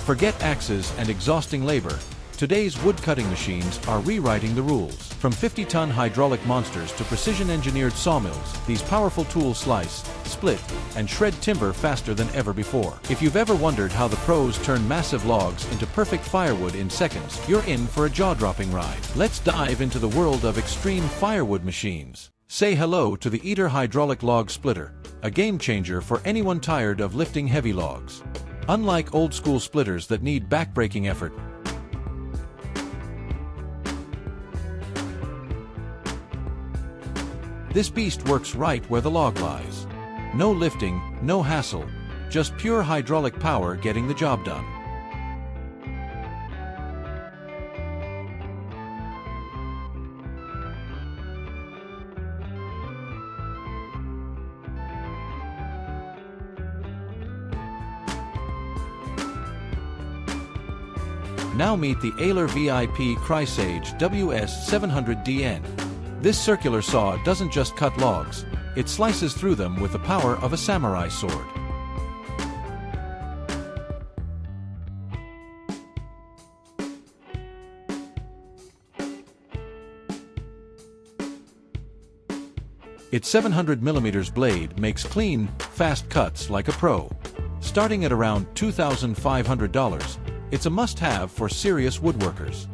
Forget axes and exhausting labor. Today's wood-cutting machines are rewriting the rules. From 50-ton hydraulic monsters to precision-engineered sawmills, these powerful tools slice, split, and shred timber faster than ever before. If you've ever wondered how the pros turn massive logs into perfect firewood in seconds, you're in for a jaw-dropping ride. Let's dive into the world of extreme firewood machines. Say hello to the Eater Hydraulic Log Splitter, a game-changer for anyone tired of lifting heavy logs. Unlike old-school splitters that need back-breaking effort, this beast works right where the log lies. No lifting, no hassle, just pure hydraulic power getting the job done. Now meet the Ehler VIP Chrysage WS700DN. This circular saw doesn't just cut logs, it slices through them with the power of a samurai sword. Its 700mm blade makes clean, fast cuts like a pro. Starting at around $2,500, it's a must-have for serious woodworkers.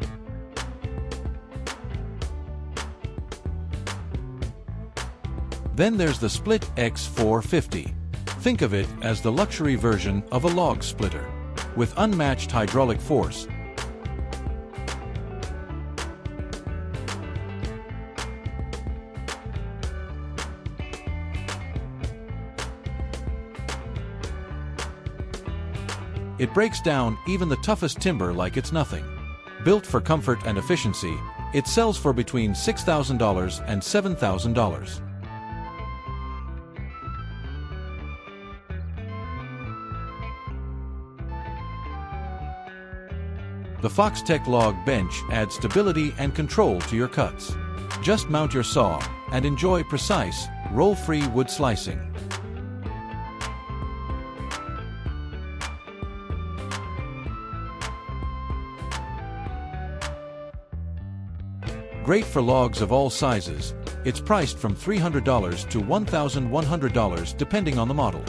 Then there's the Split X450. Think of it as the luxury version of a log splitter. With unmatched hydraulic force, it breaks down even the toughest timber like it's nothing. Built for comfort and efficiency, it sells for between $6,000 and $7,000. The Foxtech Log Bench adds stability and control to your cuts. Just mount your saw and enjoy precise, roll-free wood slicing. Great for logs of all sizes, it's priced from $300 to $1,100 depending on the model.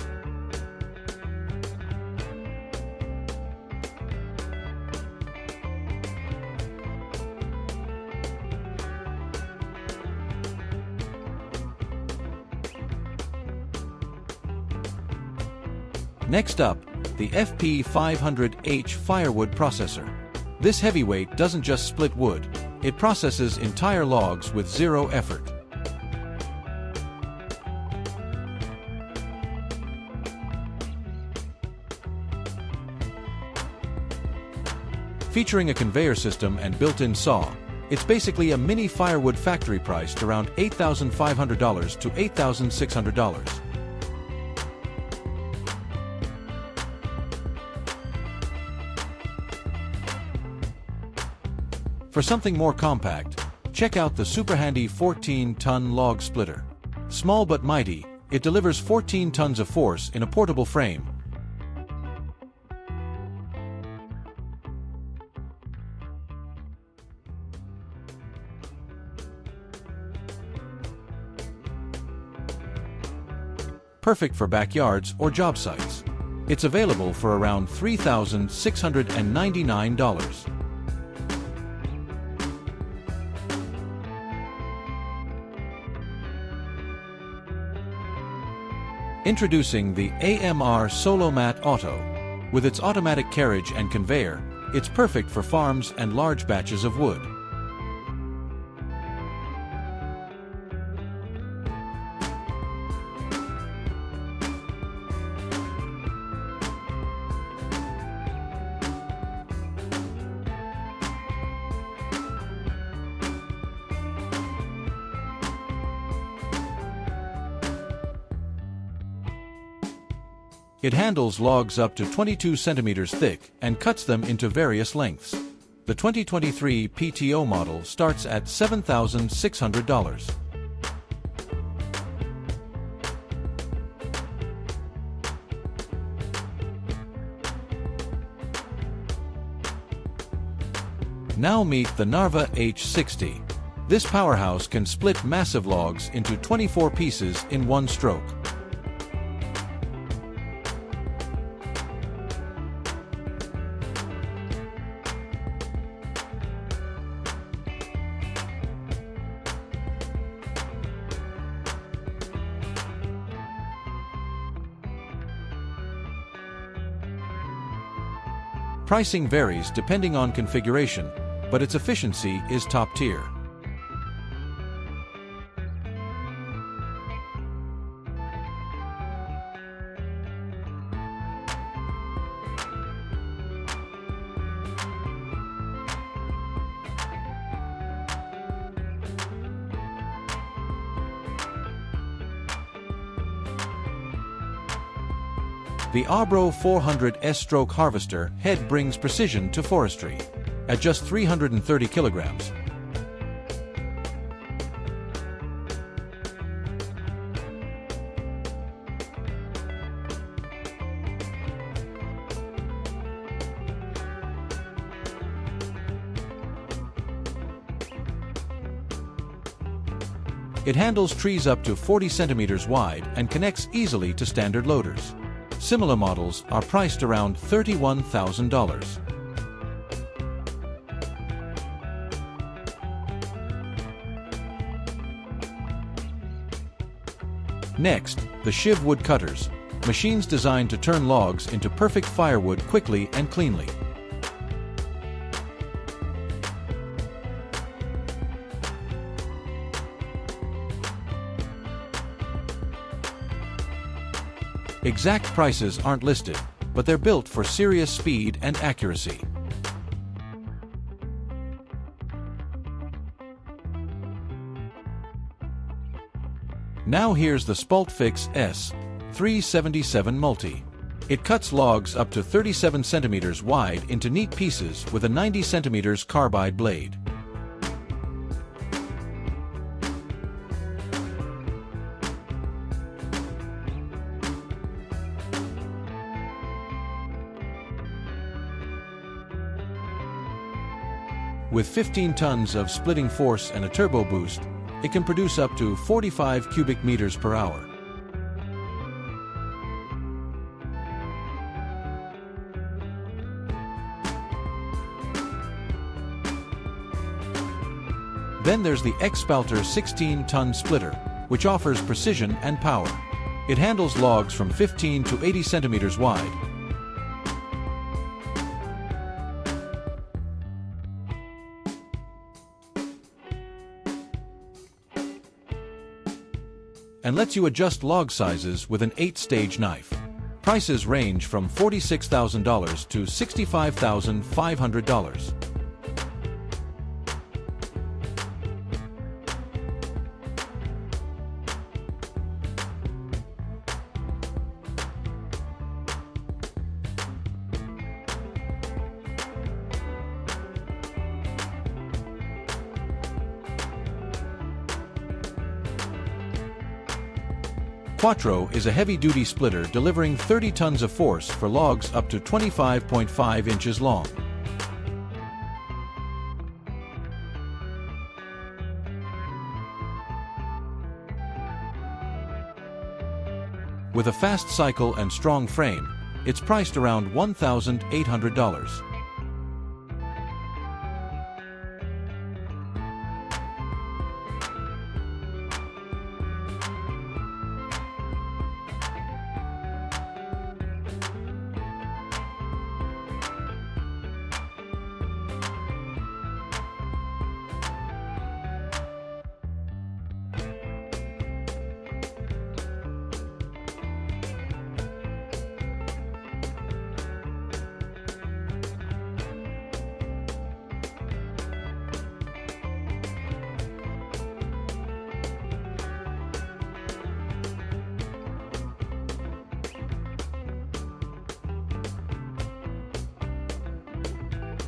Next up, the FP500H Firewood Processor. This heavyweight doesn't just split wood, it processes entire logs with zero effort. Featuring a conveyor system and built-in saw, it's basically a mini firewood factory priced around $8,500 to $8,600. For something more compact, check out the super handy 14-ton log splitter. Small but mighty, it delivers 14 tons of force in a portable frame. Perfect for backyards or job sites. It's available for around $3,699. Introducing the AMR SoloMat Auto. With its automatic carriage and conveyor, it's perfect for farms and large batches of wood. It handles logs up to 22 centimeters thick and cuts them into various lengths. The 2023 PTO model starts at $7,600. Now meet the Narva H60. This powerhouse can split massive logs into 24 pieces in one stroke. Pricing varies depending on configuration, but its efficiency is top tier. The Abro 400 S-stroke harvester head brings precision to forestry. At just 330 kilograms, it handles trees up to 40 centimeters wide and connects easily to standard loaders. Similar models are priced around $31,000. Next, the Shiv wood cutters, machines designed to turn logs into perfect firewood quickly and cleanly. Exact prices aren't listed, but they're built for serious speed and accuracy. Now here's the Spaltfix S377 Multi. It cuts logs up to 37 centimeters wide into neat pieces with a 90 centimeters carbide blade. With 15 tons of splitting force and a turbo boost, it can produce up to 45 cubic meters per hour. Then there's the X-Spalter 16-ton splitter, which offers precision and power. It handles logs from 15 to 80 centimeters wide, and lets you adjust log sizes with an 8-stage knife. Prices range from $46,000 to $65,500. Quattro is a heavy-duty splitter delivering 30 tons of force for logs up to 25.5 inches long. With a fast cycle and strong frame, it's priced around $1,800.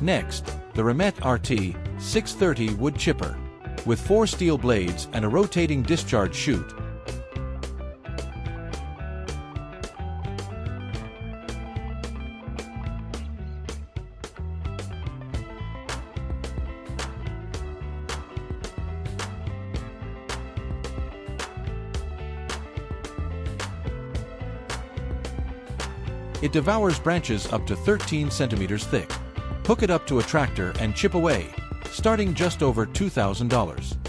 Next, the Remet RT 630 wood chipper. With 4 steel blades and a rotating discharge chute, It devours branches up to 13 centimeters thick. Hook it up to a tractor and chip away, starting just over $2,000.